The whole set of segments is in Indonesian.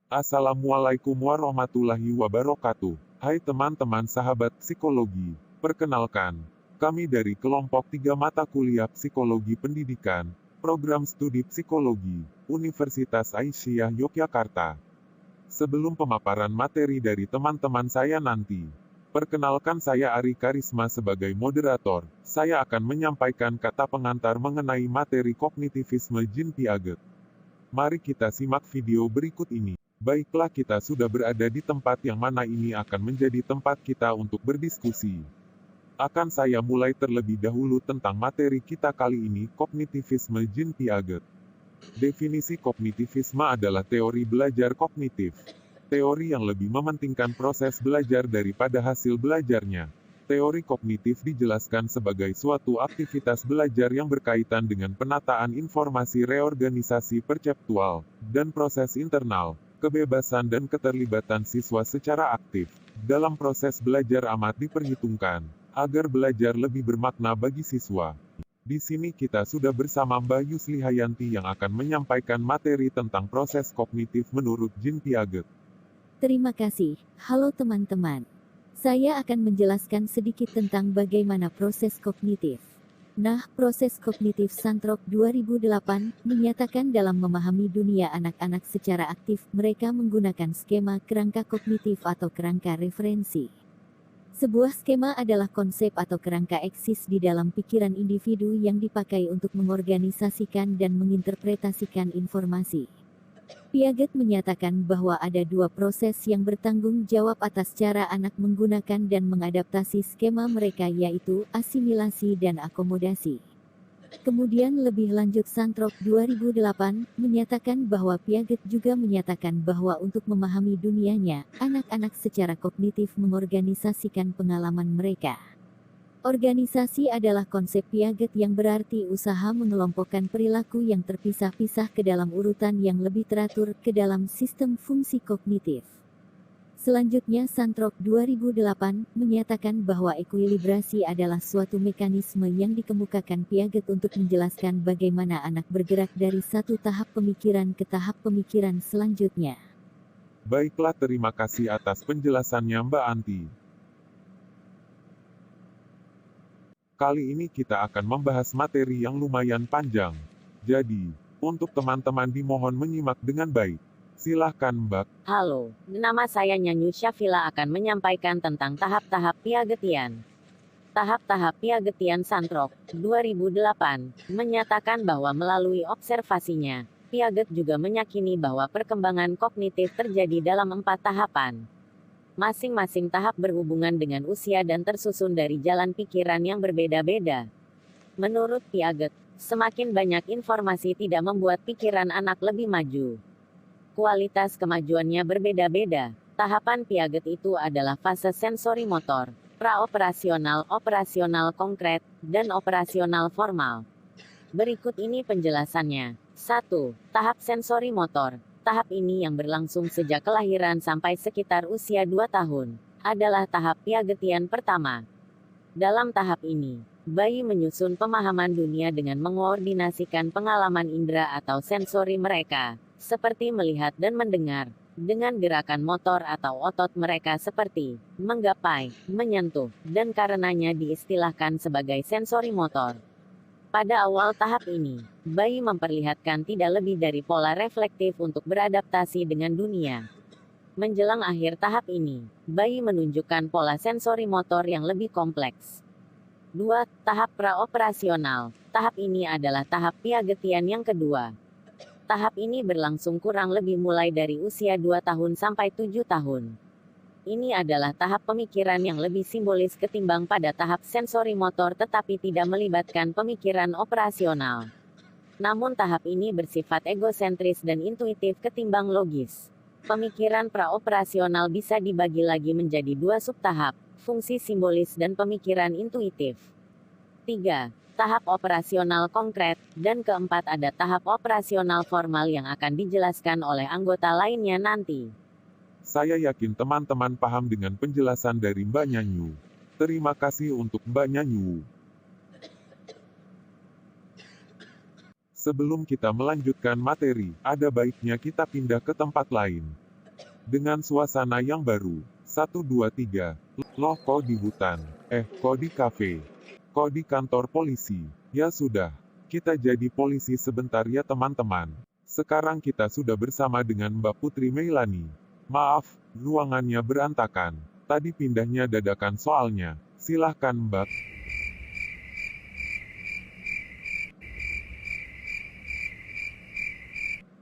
Assalamualaikum warahmatullahi wabarakatuh. Hai teman-teman sahabat psikologi. Perkenalkan, kami dari kelompok 3 mata kuliah Psikologi Pendidikan, Program Studi Psikologi, Universitas Aisyah Yogyakarta. Sebelum pemaparan materi dari teman-teman saya nanti, perkenalkan saya Ari Karisma sebagai moderator. Saya akan menyampaikan kata pengantar mengenai materi kognitivisme Jean Piaget. Mari kita simak video berikut ini. Baiklah, kita sudah berada di tempat yang mana ini akan menjadi tempat kita untuk berdiskusi. Akan saya mulai terlebih dahulu tentang materi kita kali ini, kognitivisme Jean Piaget. Definisi kognitivisme adalah teori belajar kognitif. Teori yang lebih mementingkan proses belajar daripada hasil belajarnya. Teori kognitif dijelaskan sebagai suatu aktivitas belajar yang berkaitan dengan penataan informasi, reorganisasi perseptual, dan proses internal. Kebebasan dan keterlibatan siswa secara aktif dalam proses belajar amat diperhitungkan, agar belajar lebih bermakna bagi siswa. Di sini kita sudah bersama Mbak Yusli Hayanti yang akan menyampaikan materi tentang proses kognitif menurut Jean Piaget. Terima kasih. Halo teman-teman. Saya akan menjelaskan sedikit tentang bagaimana proses kognitif. Nah, proses kognitif Santrok 2008 menyatakan dalam memahami dunia anak-anak secara aktif, mereka menggunakan skema kerangka kognitif atau kerangka referensi. Sebuah skema adalah konsep atau kerangka eksis di dalam pikiran individu yang dipakai untuk mengorganisasikan dan menginterpretasikan informasi. Piaget menyatakan bahwa ada dua proses yang bertanggung jawab atas cara anak menggunakan dan mengadaptasi skema mereka, yaitu asimilasi dan akomodasi. Kemudian lebih lanjut Santrok 2008 menyatakan bahwa Piaget juga menyatakan bahwa untuk memahami dunianya, anak-anak secara kognitif mengorganisasikan pengalaman mereka. Organisasi adalah konsep Piaget yang berarti usaha mengelompokkan perilaku yang terpisah-pisah ke dalam urutan yang lebih teratur ke dalam sistem fungsi kognitif. Selanjutnya Santrok 2008 menyatakan bahwa ekuilibrasi adalah suatu mekanisme yang dikemukakan Piaget untuk menjelaskan bagaimana anak bergerak dari satu tahap pemikiran ke tahap pemikiran selanjutnya. Baiklah, terima kasih atas penjelasannya Mbak Anti. Kali ini kita akan membahas materi yang lumayan panjang. Jadi, untuk teman-teman dimohon menyimak dengan baik. Silahkan Mbak. Halo, nama saya Nyanyu Syafila akan menyampaikan tentang tahap-tahap Piagetian. Tahap-tahap Piagetian Santrok 2008 menyatakan bahwa melalui observasinya, Piaget juga meyakini bahwa perkembangan kognitif terjadi dalam 4 tahapan. Masing-masing tahap berhubungan dengan usia dan tersusun dari jalan pikiran yang berbeda-beda. Menurut Piaget, semakin banyak informasi tidak membuat pikiran anak lebih maju. Kualitas kemajuannya berbeda-beda. Tahapan Piaget itu adalah fase sensori motor, praoperasional, operasional konkret, dan operasional formal. Berikut ini penjelasannya. 1. Tahap sensori motor. Tahap ini yang berlangsung sejak kelahiran sampai sekitar usia 2 tahun, adalah tahap Piagetian pertama. Dalam tahap ini, bayi menyusun pemahaman dunia dengan mengoordinasikan pengalaman indera atau sensori mereka, seperti melihat dan mendengar, dengan gerakan motor atau otot mereka seperti menggapai, menyentuh, dan karenanya diistilahkan sebagai sensori motor. Pada awal tahap ini, bayi memperlihatkan tidak lebih dari pola reflektif untuk beradaptasi dengan dunia. Menjelang akhir tahap ini, bayi menunjukkan pola sensori motor yang lebih kompleks. 2. Tahap praoperasional. Tahap ini adalah tahap Piagetian yang kedua. Tahap ini berlangsung kurang lebih mulai dari usia 2 tahun sampai 7 tahun. Ini adalah tahap pemikiran yang lebih simbolis ketimbang pada tahap sensori motor, tetapi tidak melibatkan pemikiran operasional. Namun tahap ini bersifat egosentris dan intuitif ketimbang logis. Pemikiran praoperasional bisa dibagi lagi menjadi 2 subtahap, fungsi simbolis dan pemikiran intuitif. 3. Tahap operasional konkret, dan keempat ada tahap operasional formal yang akan dijelaskan oleh anggota lainnya nanti. Saya yakin teman-teman paham dengan penjelasan dari Mbak Nyanyu. Terima kasih untuk Mbak Nyanyu. Sebelum kita melanjutkan materi, ada baiknya kita pindah ke tempat lain. Dengan suasana yang baru. 1, 2, 3. Loh kok di hutan? Kok di kafe? Kok di kantor polisi? Ya sudah. Kita jadi polisi sebentar ya teman-teman. Sekarang kita sudah bersama dengan Mbak Putri Meilani. Maaf, ruangannya berantakan. Tadi pindahnya dadakan soalnya. Silahkan Mbak.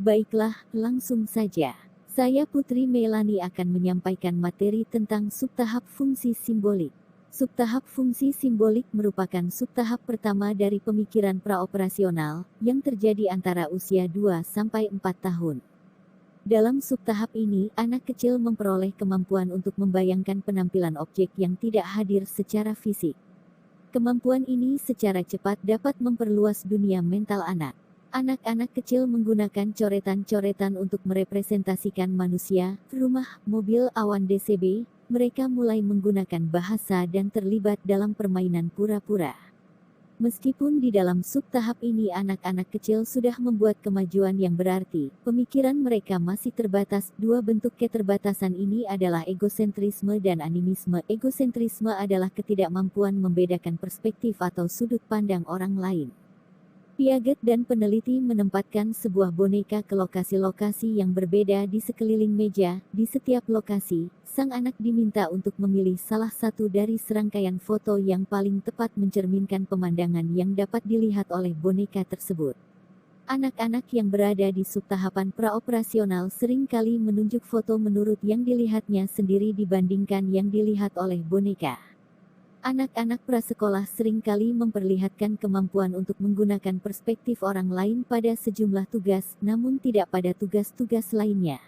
Baiklah, langsung saja. Saya Putri Meilani akan menyampaikan materi tentang subtahap fungsi simbolik. Subtahap fungsi simbolik merupakan subtahap pertama dari pemikiran praoperasional yang terjadi antara usia 2-4 tahun. Dalam subtahap ini, anak kecil memperoleh kemampuan untuk membayangkan penampilan objek yang tidak hadir secara fisik. Kemampuan ini secara cepat dapat memperluas dunia mental anak. Anak-anak kecil menggunakan coretan-coretan untuk merepresentasikan manusia, rumah, mobil, awan DCB. Mereka mulai menggunakan bahasa dan terlibat dalam permainan pura-pura. Meskipun di dalam subtahap ini anak-anak kecil sudah membuat kemajuan yang berarti, pemikiran mereka masih terbatas. Dua bentuk keterbatasan ini adalah egosentrisme dan animisme. Egosentrisme adalah ketidakmampuan membedakan perspektif atau sudut pandang orang lain. Piaget dan peneliti menempatkan sebuah boneka ke lokasi-lokasi yang berbeda di sekeliling meja. Di setiap lokasi, sang anak diminta untuk memilih salah satu dari serangkaian foto yang paling tepat mencerminkan pemandangan yang dapat dilihat oleh boneka tersebut. Anak-anak yang berada di subtahapan praoperasional seringkali menunjuk foto menurut yang dilihatnya sendiri dibandingkan yang dilihat oleh boneka. Anak-anak prasekolah seringkali memperlihatkan kemampuan untuk menggunakan perspektif orang lain pada sejumlah tugas, namun tidak pada tugas-tugas lainnya.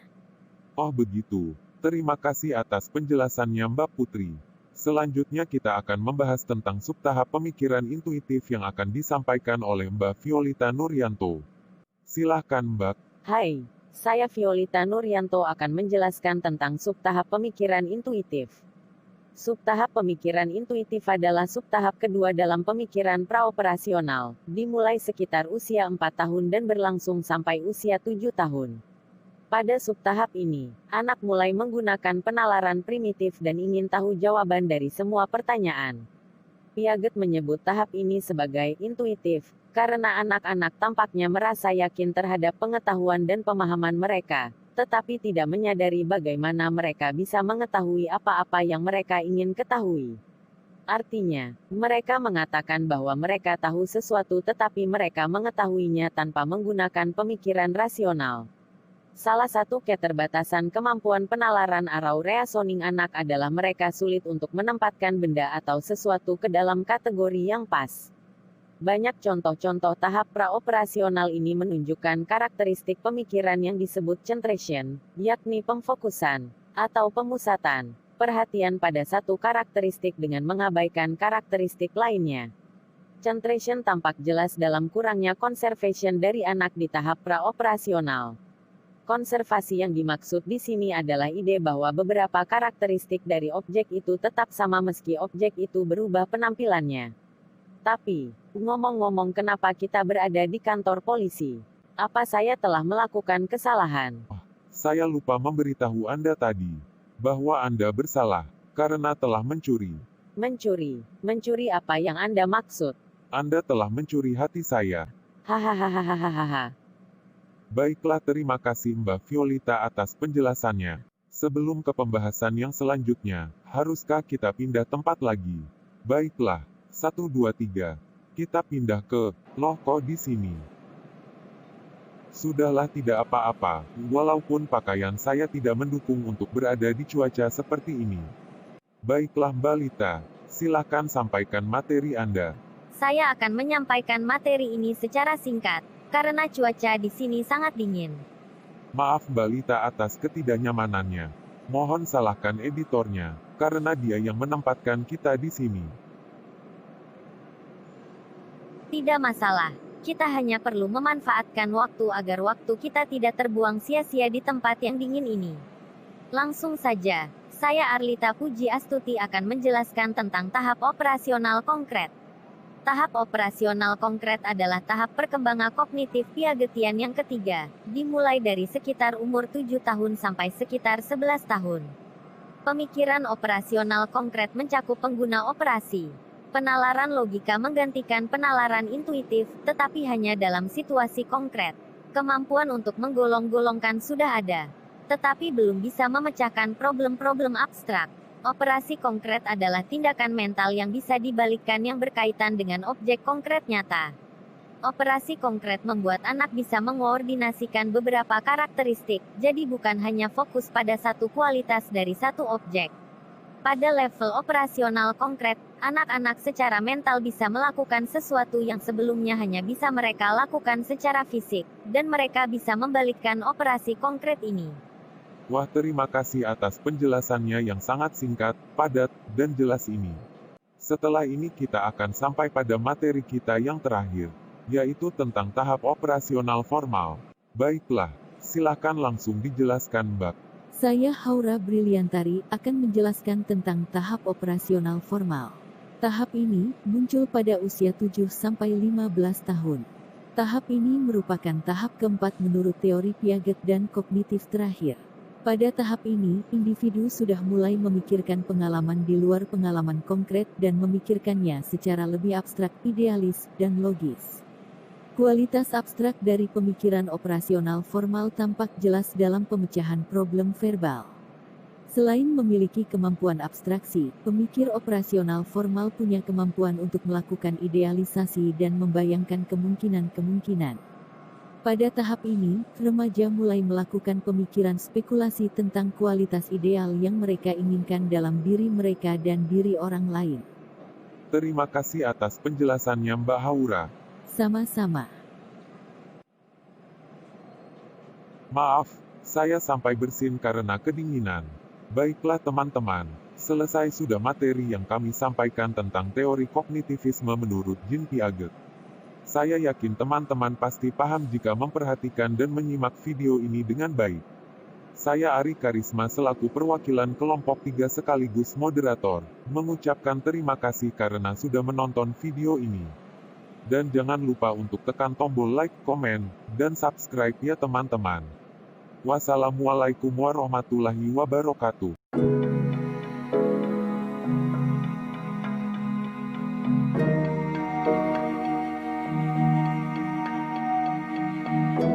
Oh begitu. Terima kasih atas penjelasannya Mbak Putri. Selanjutnya kita akan membahas tentang subtahap pemikiran intuitif yang akan disampaikan oleh Mbak Violita Nuryanto. Silahkan Mbak. Hai, saya Violita Nuryanto akan menjelaskan tentang subtahap pemikiran intuitif. Subtahap pemikiran intuitif adalah subtahap kedua dalam pemikiran praoperasional, dimulai sekitar usia 4 tahun dan berlangsung sampai usia 7 tahun. Pada subtahap ini, anak mulai menggunakan penalaran primitif dan ingin tahu jawaban dari semua pertanyaan. Piaget menyebut tahap ini sebagai intuitif, karena anak-anak tampaknya merasa yakin terhadap pengetahuan dan pemahaman mereka, tetapi tidak menyadari bagaimana mereka bisa mengetahui apa-apa yang mereka ingin ketahui. Artinya, mereka mengatakan bahwa mereka tahu sesuatu tetapi mereka mengetahuinya tanpa menggunakan pemikiran rasional. Salah satu keterbatasan kemampuan penalaran arau reasoning anak adalah mereka sulit untuk menempatkan benda atau sesuatu ke dalam kategori yang pas. Banyak contoh-contoh tahap praoperasional ini menunjukkan karakteristik pemikiran yang disebut centration, yakni pemfokusan, atau pemusatan, perhatian pada satu karakteristik dengan mengabaikan karakteristik lainnya. Centration tampak jelas dalam kurangnya conservation dari anak di tahap praoperasional. Konservasi yang dimaksud di sini adalah ide bahwa beberapa karakteristik dari objek itu tetap sama meski objek itu berubah penampilannya. Tapi, ngomong-ngomong kenapa kita berada di kantor polisi? Apa saya telah melakukan kesalahan? Saya lupa memberitahu Anda tadi, bahwa Anda bersalah, karena telah mencuri. Mencuri? Mencuri apa yang Anda maksud? Anda telah mencuri hati saya. Hahaha. Baiklah, terima kasih Mbak Violita atas penjelasannya. Sebelum ke pembahasan yang selanjutnya, haruskah kita pindah tempat lagi? Baiklah, 1, 2, 3. Kita pindah ke, loh kok di sini? Sudahlah, tidak apa-apa, walaupun pakaian saya tidak mendukung untuk berada di cuaca seperti ini. Baiklah Mbak Lita, silakan sampaikan materi Anda. Saya akan menyampaikan materi ini secara singkat, karena cuaca di sini sangat dingin. Maaf Mbak Lita atas ketidaknyamanannya. Mohon salahkan editornya, karena dia yang menempatkan kita di sini. Tidak masalah, kita hanya perlu memanfaatkan waktu agar waktu kita tidak terbuang sia-sia di tempat yang dingin ini. Langsung saja, saya Arlita Puji Astuti akan menjelaskan tentang tahap operasional konkret. Tahap operasional konkret adalah tahap perkembangan kognitif Piagetian yang ketiga, dimulai dari sekitar umur 7 tahun sampai sekitar 11 tahun. Pemikiran operasional konkret mencakup pengguna operasi. Penalaran logika menggantikan penalaran intuitif, tetapi hanya dalam situasi konkret. Kemampuan untuk menggolong-golongkan sudah ada, tetapi belum bisa memecahkan problem-problem abstrak. Operasi konkret adalah tindakan mental yang bisa dibalikkan yang berkaitan dengan objek konkret nyata. Operasi konkret membuat anak bisa mengoordinasikan beberapa karakteristik, jadi bukan hanya fokus pada satu kualitas dari satu objek. Pada level operasional konkret, anak-anak secara mental bisa melakukan sesuatu yang sebelumnya hanya bisa mereka lakukan secara fisik, dan mereka bisa membalikkan operasi konkret ini. Wah, terima kasih atas penjelasannya yang sangat singkat, padat, dan jelas ini. Setelah ini kita akan sampai pada materi kita yang terakhir, yaitu tentang tahap operasional formal. Baiklah, silakan langsung dijelaskan Mbak. Saya Haura Briliantari akan menjelaskan tentang tahap operasional formal. Tahap ini muncul pada usia 7-15 tahun. Tahap ini merupakan tahap keempat menurut teori Piaget dan kognitif terakhir. Pada tahap ini, individu sudah mulai memikirkan pengalaman di luar pengalaman konkret dan memikirkannya secara lebih abstrak, idealis, dan logis. Kualitas abstrak dari pemikiran operasional formal tampak jelas dalam pemecahan problem verbal. Selain memiliki kemampuan abstraksi, pemikir operasional formal punya kemampuan untuk melakukan idealisasi dan membayangkan kemungkinan-kemungkinan. Pada tahap ini, remaja mulai melakukan pemikiran spekulasi tentang kualitas ideal yang mereka inginkan dalam diri mereka dan diri orang lain. Terima kasih atas penjelasannya Mbak Haura. Sama-sama. Maaf, saya sampai bersin karena kedinginan. Baiklah teman-teman, selesai sudah materi yang kami sampaikan tentang teori kognitivisme menurut Jean Piaget. Saya yakin teman-teman pasti paham jika memperhatikan dan menyimak video ini dengan baik. Saya Ari Karisma selaku perwakilan kelompok 3 sekaligus moderator, mengucapkan terima kasih karena sudah menonton video ini. Dan jangan lupa untuk tekan tombol like, komen, dan subscribe ya teman-teman. Wassalamualaikum warahmatullahi wabarakatuh.